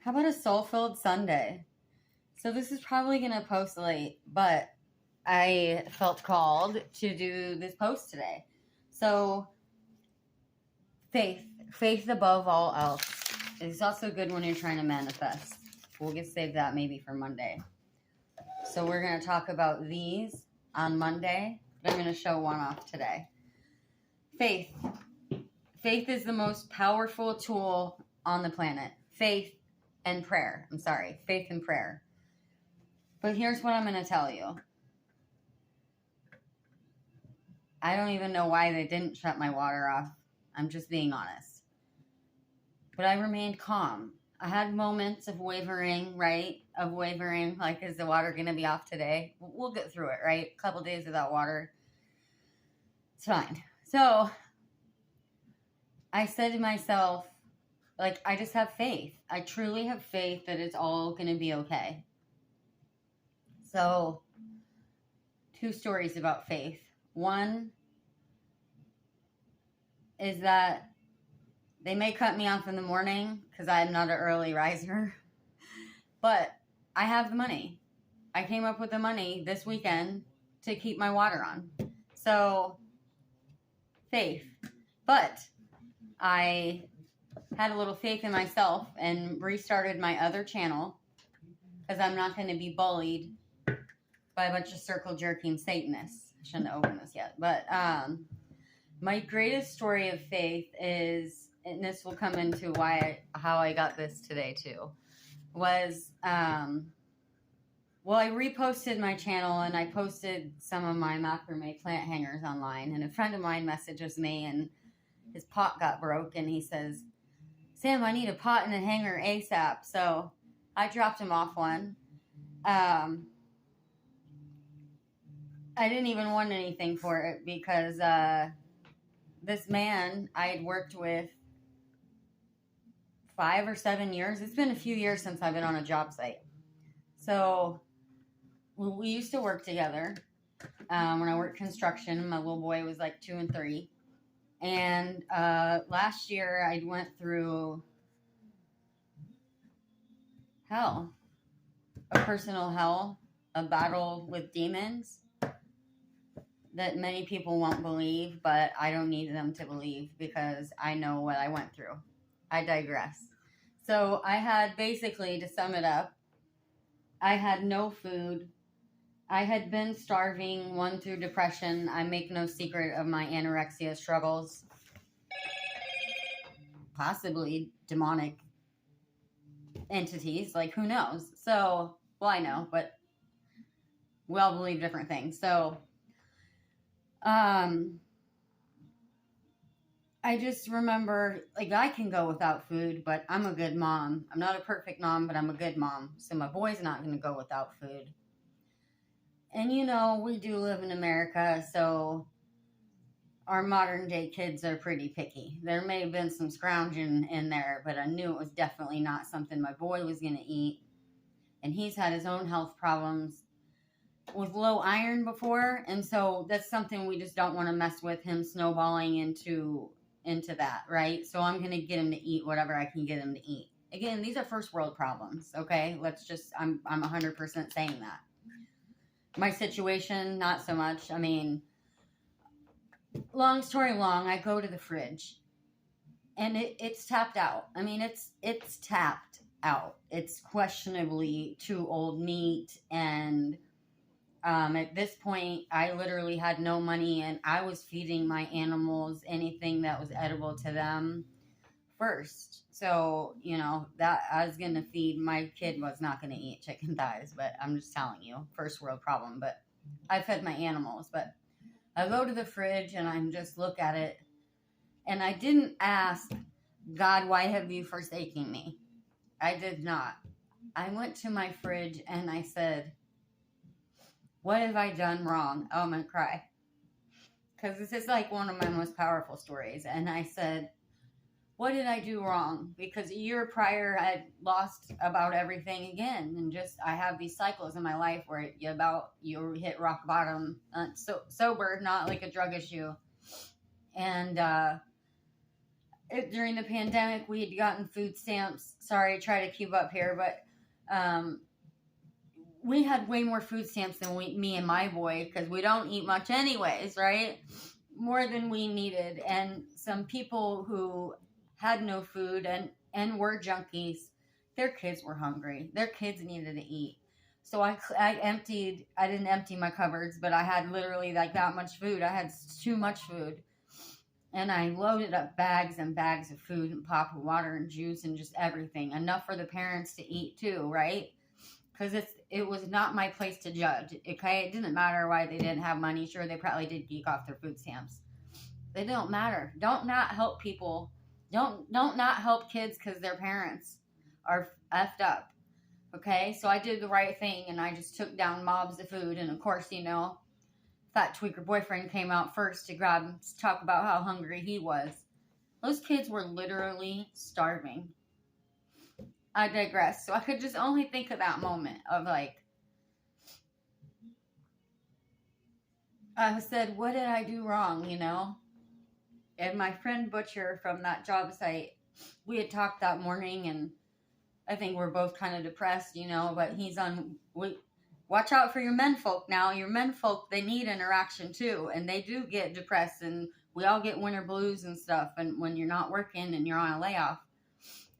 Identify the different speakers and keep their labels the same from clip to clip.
Speaker 1: How about a soul-filled Sunday? So this is probably going to post late, but I felt called to do this post today. So faith above all else. It's also good when you're trying to manifest. We'll get save that maybe for Monday. So we're going to talk about these on Monday, but I'm going to show one off today. Faith. Faith is the most powerful tool on the planet. Faith and prayer. Faith and prayer. But here's what I'm going to tell you. I don't even know why they didn't shut my water off. I'm just being honest. But I remained calm. I had moments of wavering, right? Like, is the water going to be off today? We'll get through it, right? A couple days without water. It's fine. So I said to myself, like, I just have faith. I truly have faith that it's all going to be okay. So, 2 stories about faith. One is that they may cut me off in the morning because I'm not an early riser, but I have the money. I came up with the money this weekend to keep my water on. So, faith. But I had a little faith in myself and restarted my other channel because I'm not going to be bullied by a bunch of circle jerking Satanists. I shouldn't have opened this yet. But my greatest story of faith is, and this will come into how I got this today too, was, I reposted my channel and I posted some of my macrame plant hangers online, and a friend of mine messages me and his pot got broke and he says, Sam, I need a pot and a hanger ASAP. So I dropped him off one. I didn't even want anything for it because this man I had worked with 5 or 7 years. It's been a few years since I've been on a job site. So we used to work together. When I worked construction, my little boy was like 2 and 3. And last year I went through hell, a personal hell, a battle with demons that many people won't believe, but I don't need them to believe because I know what I went through. I digress. So I had, basically, to sum it up, I had no food. I had been starving, one through depression. I make no secret of my anorexia struggles. Possibly demonic entities, like who knows? So, well, I know, but we all believe different things. So, I just remember, like, I can go without food, but I'm a good mom. I'm not a perfect mom, but I'm a good mom. So my boy's not going to go without food. And, you know, we do live in America, so our modern day kids are pretty picky. There may have been some scrounging in there, but I knew it was definitely not something my boy was going to eat. And he's had his own health problems with low iron before, and so that's something we just don't want to mess with, him snowballing into that, right? So I'm going to get him to eat whatever I can get him to eat. Again, these are first world problems, okay? I'm 100% saying that. My situation, not so much. I mean, long story long, I go to the fridge, and it's tapped out. I mean, it's tapped out. It's questionably too old meat, and at this point, I literally had no money, and I was feeding my animals anything that was edible to them first. So, you know, that I was going to feed, my kid was not going to eat chicken thighs, but I'm just telling you, first world problem. But I fed my animals, but I go to the fridge and I'm just look at it, and I didn't ask, God, why have you forsaken me? I did not. I went to my fridge and I said, what have I done wrong? Oh, I'm going to cry. Because this is like one of my most powerful stories. And I said, what did I do wrong? Because a year prior, I had lost about everything again. And just, I have these cycles in my life where you hit rock bottom, sober, not like a drug issue. And during the pandemic, we had gotten food stamps. Sorry, I try to keep up here, but we had way more food stamps than me and my boy, because we don't eat much anyways, right? More than we needed. And some people who had no food and were junkies, their kids were hungry. Their kids needed to eat. So I didn't empty my cupboards, but I had literally like that much food. I had too much food. And I loaded up bags and bags of food and pop of water and juice and just everything. Enough for the parents to eat too, right? Because it was not my place to judge. Okay, it didn't matter why they didn't have money. Sure, they probably did geek off their food stamps. They don't matter. Don't not help people. Don't not help kids because their parents are effed up. Okay, so I did the right thing and I just took down mobs of food. And of course, Fat Tweaker boyfriend came out first to talk about how hungry he was. Those kids were literally starving. I digress. So I could just only think of that moment of like, I said, what did I do wrong, And my friend Butcher from that job site, we had talked that morning, and I think we're both kind of depressed, but watch out for your menfolk now. Your menfolk, they need interaction too, and they do get depressed, and we all get winter blues and stuff, and when you're not working and you're on a layoff.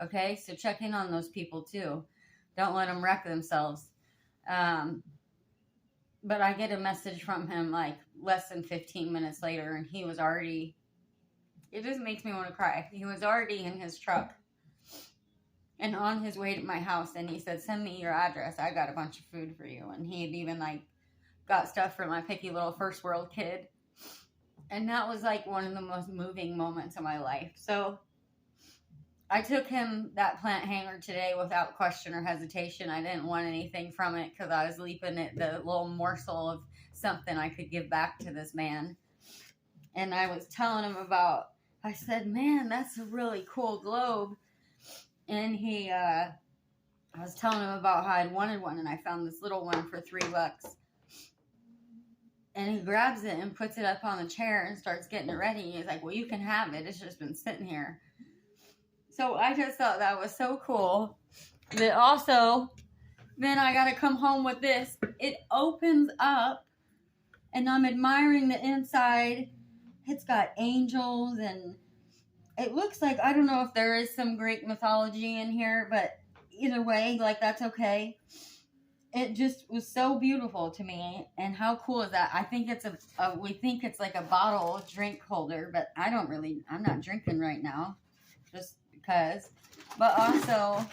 Speaker 1: Okay, so check in on those people too. Don't let them wreck themselves. But I get a message from him like less than 15 minutes later, and he was already, it just makes me want to cry. He was already in his truck and on his way to my house, and he said, send me your address. I got a bunch of food for you. And he had even like got stuff for my picky little first world kid. And that was like one of the most moving moments of my life. So I took him that plant hanger today without question or hesitation. I didn't want anything from it because I was leaping at the little morsel of something I could give back to this man. And I was telling him I said, man, that's a really cool globe. And I was telling him about how I'd wanted one, and I found this little one for $3. And he grabs it and puts it up on the chair and starts getting it ready. He's like, well, you can have it. It's just been sitting here. So I just thought that was so cool. But also, then I got to come home with this. It opens up, and I'm admiring the inside. It's got angels, and it looks like, I don't know if there is some Greek mythology in here, but either way, like, that's okay. It just was so beautiful to me. And how cool is that? I think it's we think it's like a bottle drink holder, but I'm not drinking right now. Just because. But also,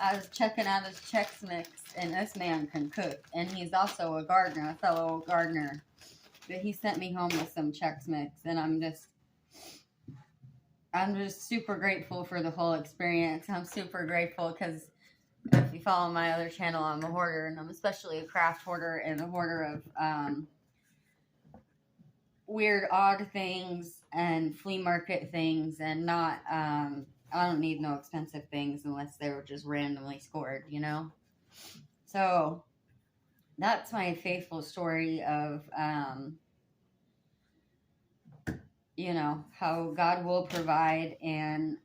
Speaker 1: I was checking out his Chex Mix, and this man can cook. And he's also a gardener, a fellow gardener. But he sent me home with some Chex Mix, and I'm just super grateful for the whole experience. I'm super grateful because if you follow my other channel, I'm a hoarder, and I'm especially a craft hoarder and a hoarder of weird, odd things and flea market things, and not, I don't need no expensive things unless they were just randomly scored, So that's my faithful story of, how God will provide, and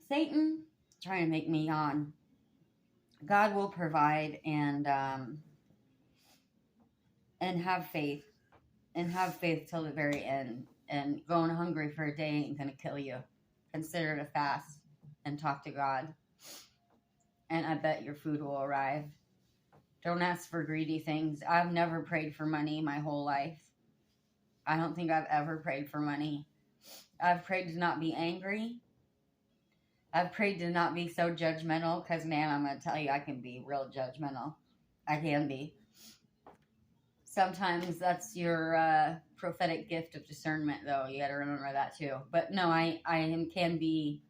Speaker 1: Satan trying to make me yawn. God will provide, and have faith, till the very end. And going hungry for a day ain't gonna kill you. Consider it a fast and talk to God, and I bet your food will arrive. Don't ask for greedy things. I've never prayed for money my whole life. I don't think I've ever prayed for money. I've prayed to not be angry. I've prayed to not be so judgmental, because, man, I'm going to tell you, I can be real judgmental. I can be. Sometimes that's your prophetic gift of discernment, though. You got to remember that, too. But, no, I can be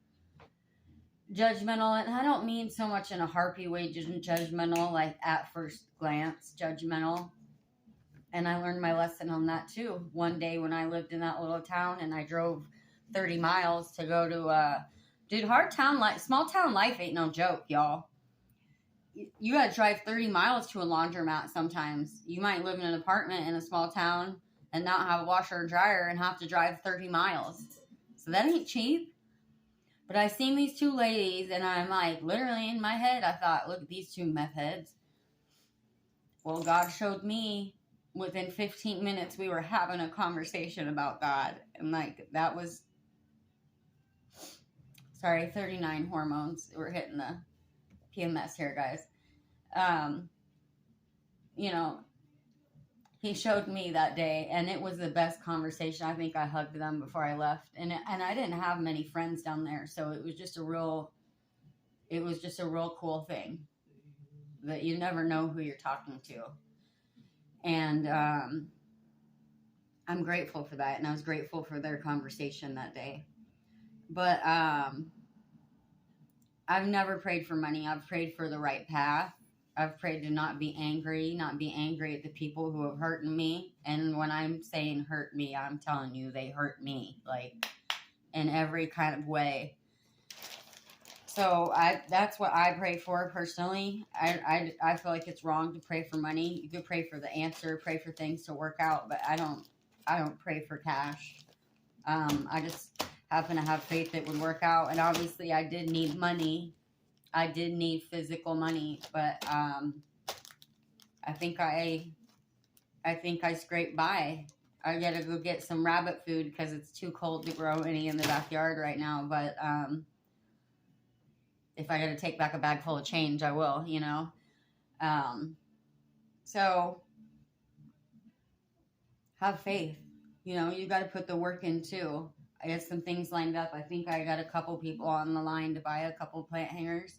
Speaker 1: judgmental, and I don't mean so much in a harpy way, just judgmental, like at first glance, judgmental. And I learned my lesson on that too. One day when I lived in that little town, and I drove 30 miles to go to, small town life ain't no joke, y'all. You gotta drive 30 miles to a laundromat sometimes. You might live in an apartment in a small town, and not have a washer and dryer and have to drive 30 miles. So that ain't cheap. But I seen these two ladies, and I'm like, literally in my head, I thought, look at these two meth heads. Well, God showed me within 15 minutes we were having a conversation about God. And like, that was, 39 hormones. We're hitting the PMS here, guys. You know, he showed me that day, and it was the best conversation. I think I hugged them before I left, and I didn't have many friends down there, so it was just a real cool thing that you never know who you're talking to. And I'm grateful for that, and I was grateful for their conversation that day. But I've never prayed for money. I've prayed for the right path. I've prayed to not be angry at the people who have hurt me. And when I'm saying hurt me, I'm telling you they hurt me, like, in every kind of way. So that's what I pray for personally. I feel like it's wrong to pray for money. You could pray for the answer, pray for things to work out, but I don't pray for cash. I just happen to have faith it would work out. And obviously I did need money. I did need physical money, but I think I scraped by. I gotta go get some rabbit food because it's too cold to grow any in the backyard right now. But if I gotta take back a bag full of change, I will, you know. So have faith. You know, you got to put the work in too. I got some things lined up. I think I got a couple people on the line to buy a couple plant hangers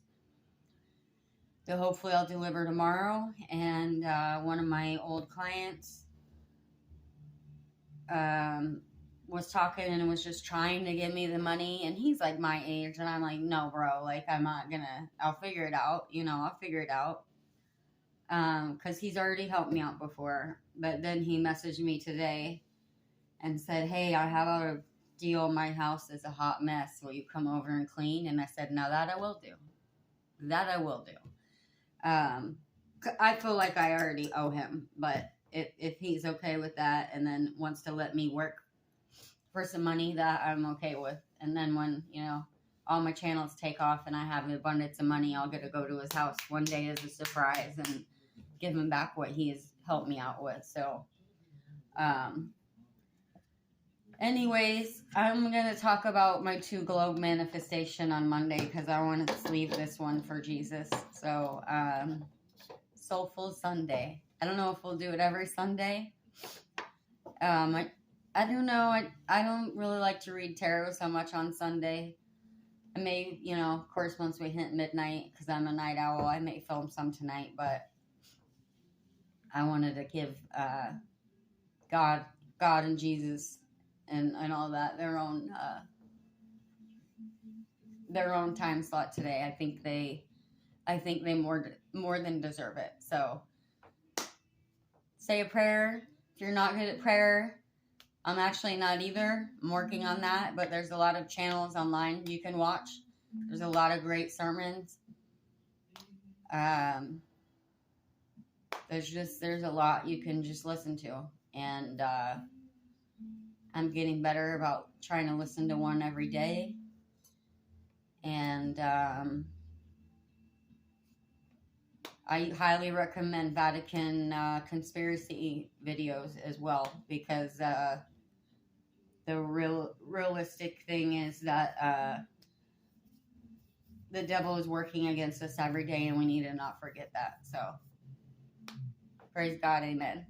Speaker 1: that hopefully I'll deliver tomorrow. And one of my old clients was talking and was just trying to give me the money. And he's like my age. And I'm like, no, bro, like I'm not gonna, I'll figure it out. You know, I'll figure it out. Because he's already helped me out before. But then he messaged me today and said, hey, I have a deal. My house is a hot mess. Will you come over and clean? And I said, no, that I will do. That I will do. I feel like I already owe him, but if he's okay with that and then wants to let me work for some money, that I'm okay with. And then when, you know, all my channels take off and I have an abundance of money, I'll get to go to his house one day as a surprise and give him back what he has helped me out with. So, anyways, I'm going to talk about my 2 globe manifestation on Monday because I want to leave this one for Jesus. So, Soulful Sunday. I don't know if we'll do it every Sunday. I don't know. I don't really like to read tarot so much on Sunday. I may, you know, of course, once we hit midnight, because I'm a night owl, I may film some tonight, but I wanted to give God and Jesus and all that their own time slot today. I think they more than deserve it. So say a prayer. If you're not good at prayer, I'm actually not either. I'm working on that, but there's a lot of channels online you can watch. There's a lot of great sermons. There's a lot you can just listen to, and I'm getting better about trying to listen to one every day. And I highly recommend Vatican conspiracy videos as well, because the realistic thing is that the devil is working against us every day, and we need to not forget that. So, praise God, amen.